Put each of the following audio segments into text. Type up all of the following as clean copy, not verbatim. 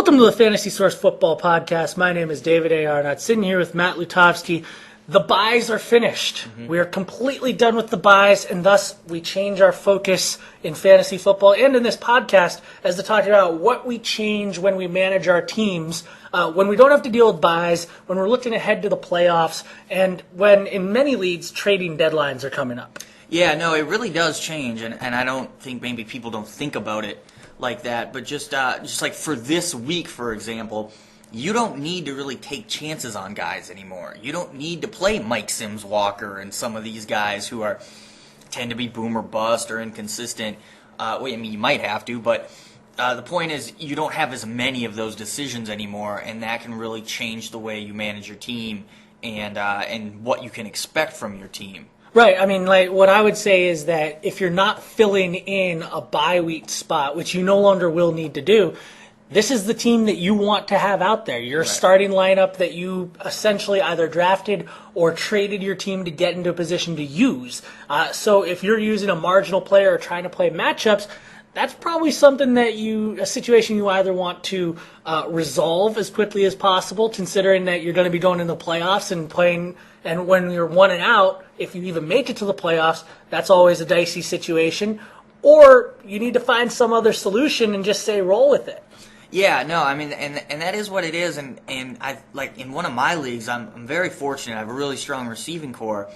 Welcome to the Fantasy Source Football Podcast. My name is David A. Arnott, sitting here with Matt Lutovsky. The buys are finished. We are completely done with the buys, and thus we change our focus in fantasy football and in this podcast as to talk about what we change when we manage our teams, when we don't have to deal with buys, when we're looking ahead to the playoffs, and when, in many leagues, trading deadlines are coming up. Yeah, no, it really does change, and I don't think maybe people don't think about it like that, but just like for this week, for example, you don't need to really take chances on guys anymore. You don't need to play Mike Sims Walker and some of these guys who tend to be boom or bust or inconsistent. You might have to, but the point is you don't have as many of those decisions anymore, and that can really change the way you manage your team and what you can expect from your team. Right. I mean, like, what I would say is that if you're not filling in a bye week spot, which you no longer will need to do, this is the team that you want to have out there. Your starting lineup that you essentially either drafted or traded your team to get into a position to use. So if you're using a marginal player or trying to play matchups, that's probably something a situation you either want to resolve as quickly as possible, considering that you're going to be going into the playoffs and playing. And when you're 1 and out, if you even make it to the playoffs, that's always a dicey situation. Or you need to find some other solution and just say roll with it. Yeah, no, I mean, and that is what it is. And I like in one of my leagues, I'm very fortunate. I have a really strong receiving core,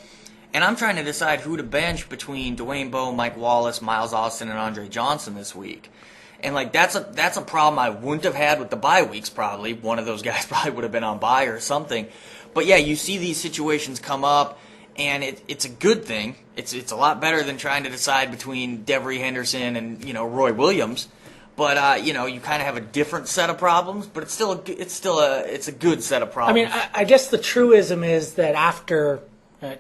and I'm trying to decide who to bench between Dwayne Bowe, Mike Wallace, Miles Austin, and Andre Johnson this week. And like that's a problem I wouldn't have had with the bye weeks. Probably one of those guys probably would have been on bye or something. But yeah, you see these situations come up, and it's a good thing. It's a lot better than trying to decide between Devery Henderson and Roy Williams. But you kind of have a different set of problems. But it's a good set of problems. I mean, I guess the truism is that after.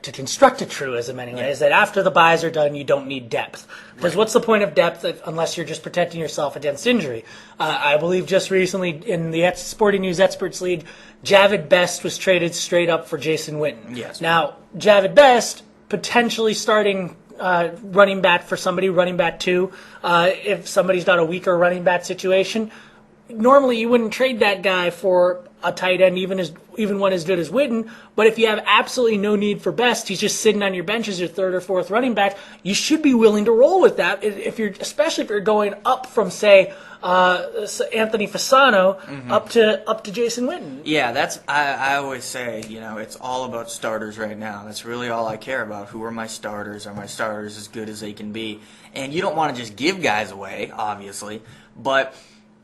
To construct a truism anyway, is that after the buys are done, you don't need depth. Because what's the point of depth unless you're just protecting yourself against injury? I believe just recently in the Sporting News Experts League, Javid Best was traded straight up for Jason Witten. Yes. Now, Javid Best potentially starting running back for somebody, running back 2, if somebody's got a weaker running back situation. Normally, you wouldn't trade that guy for a tight end, even one as good as Witten. But if you have absolutely no need for Best, he's just sitting on your bench as your third or fourth running back. You should be willing to roll with that, especially if you're going up from, say, Anthony Fasano up to Jason Witten. Yeah, I always say, it's all about starters right now. That's really all I care about. Who are my starters? Are my starters as good as they can be? And you don't want to just give guys away, obviously, but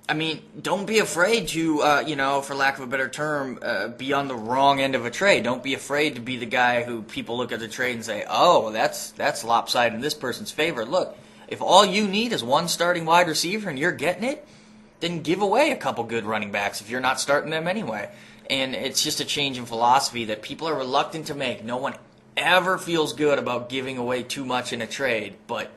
I mean, don't be afraid to, for lack of a better term, be on the wrong end of a trade. Don't be afraid to be the guy who people look at the trade and say, oh, that's lopsided in this person's favor. Look, if all you need is one starting wide receiver and you're getting it, then give away a couple good running backs if you're not starting them anyway. And it's just a change in philosophy that people are reluctant to make. No one ever feels good about giving away too much in a trade, but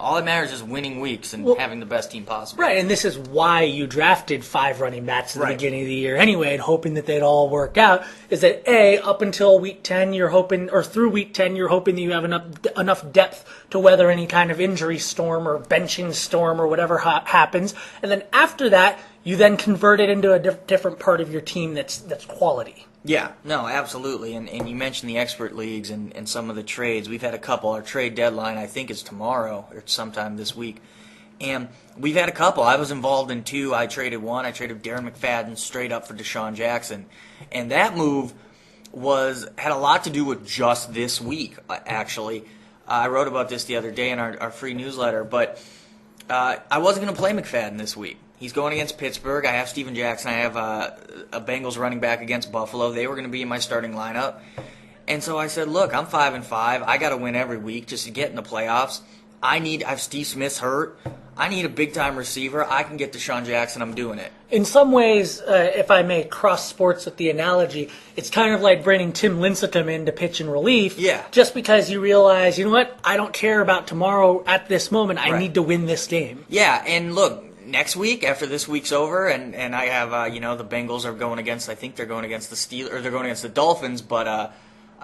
all that matters is winning weeks and having the best team possible. Right, and this is why you drafted 5 running backs at the beginning of the year anyway, and hoping that they'd all work out, is that up until week 10, you're hoping, or through week 10, you're hoping that you have enough depth to weather any kind of injury storm or benching storm or whatever happens. And then after that, you then convert it into a different part of your team that's quality. Yeah, no, absolutely. And you mentioned the expert leagues and some of the trades. We've had a couple. Our trade deadline, I think, is tomorrow or sometime this week. And we've had a couple. I was involved in 2. I traded 1. I traded Darren McFadden straight up for Deshaun Jackson. And that move had a lot to do with just this week, actually. I wrote about this the other day in our free newsletter. But I wasn't going to play McFadden this week. He's going against Pittsburgh. I have Steven Jackson. I have a Bengals running back against Buffalo. They were going to be in my starting lineup. And so I said, look, I'm 5-5. I got to win every week just to get in the playoffs. I have Steve Smith's hurt. I need a big-time receiver. I can get Deshaun Jackson. I'm doing it. In some ways, if I may cross sports with the analogy, it's kind of like bringing Tim Lincecum in to pitch in relief. Yeah. Just because you realize, you know what, I don't care about tomorrow at this moment. I need to win this game. Yeah, and look, next week, after this week's over, and I have, the Bengals are going against, I think they're going against the Steelers, or they're going against the Dolphins, but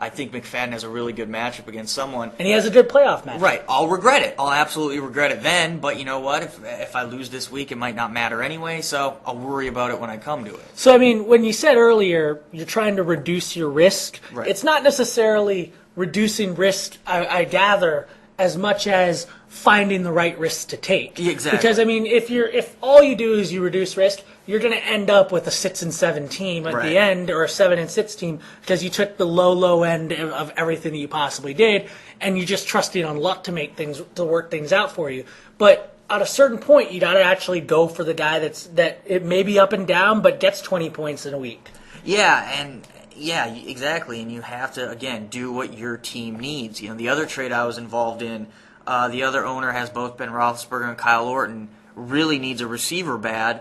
I think McFadden has a really good matchup against someone. And he has a good playoff match. Right. I'll regret it. I'll absolutely regret it then. But you know what? If I lose this week, it might not matter anyway. So I'll worry about it when I come to it. So, I mean, when you said earlier you're trying to reduce your risk, Right. It's not necessarily reducing risk, I gather, as much as finding the right risk to take. Exactly. Because, I mean, if all you do is you reduce risk, you're going to end up with a 6-7 team at Right. the end, or a 7-6 team, because you took the low end of everything that you possibly did, and you just trusting on luck to work things out for you. But at a certain point, you got to actually go for the guy that it may be up and down, but gets 20 points in a week. Yeah, exactly. And you have to, again, do what your team needs. You know, the other trade I was involved in, the other owner has both Ben Roethlisberger and Kyle Orton, really needs a receiver bad.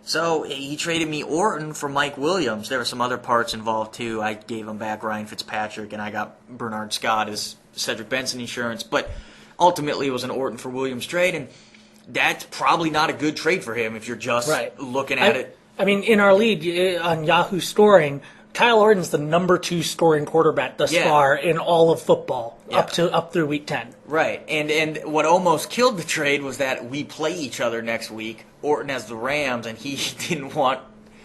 So he traded me Orton for Mike Williams. There were some other parts involved, too. I gave him back Ryan Fitzpatrick, and I got Bernard Scott as Cedric Benson insurance. But ultimately, it was an Orton for Williams trade, and that's probably not a good trade for him if you're just looking at it. I mean, in our league on Yahoo Scoring, Kyle Orton's the number 2 scoring quarterback thus far in all of football up through week 10. Right, and what almost killed the trade was that we play each other next week. Orton has the Rams, and he didn't want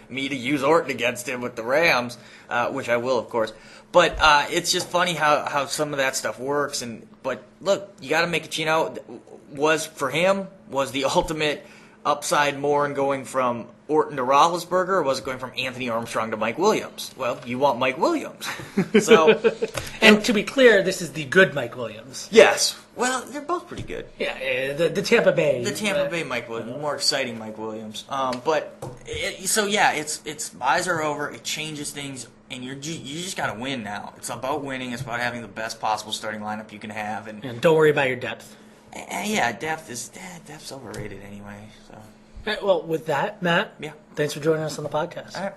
me to use Orton against him with the Rams, which I will, of course. But it's just funny how some of that stuff works. But look, you got to make it. You know, for him was the ultimate upside more in going from Orton to Roethlisberger, or was it going from Anthony Armstrong to Mike Williams? Well, you want Mike Williams. So, and to be clear, this is the good Mike Williams. Yes. Well, they're both pretty good. Yeah, the Tampa Bay. The Tampa Bay Mike Williams, more exciting Mike Williams. It's buys are over. It changes things, and you just got to win now. It's about winning. It's about having the best possible starting lineup you can have, and don't worry about your depth. Depth's overrated anyway. So. All right, well, with that, Matt, yeah, thanks for joining us on the podcast. All right.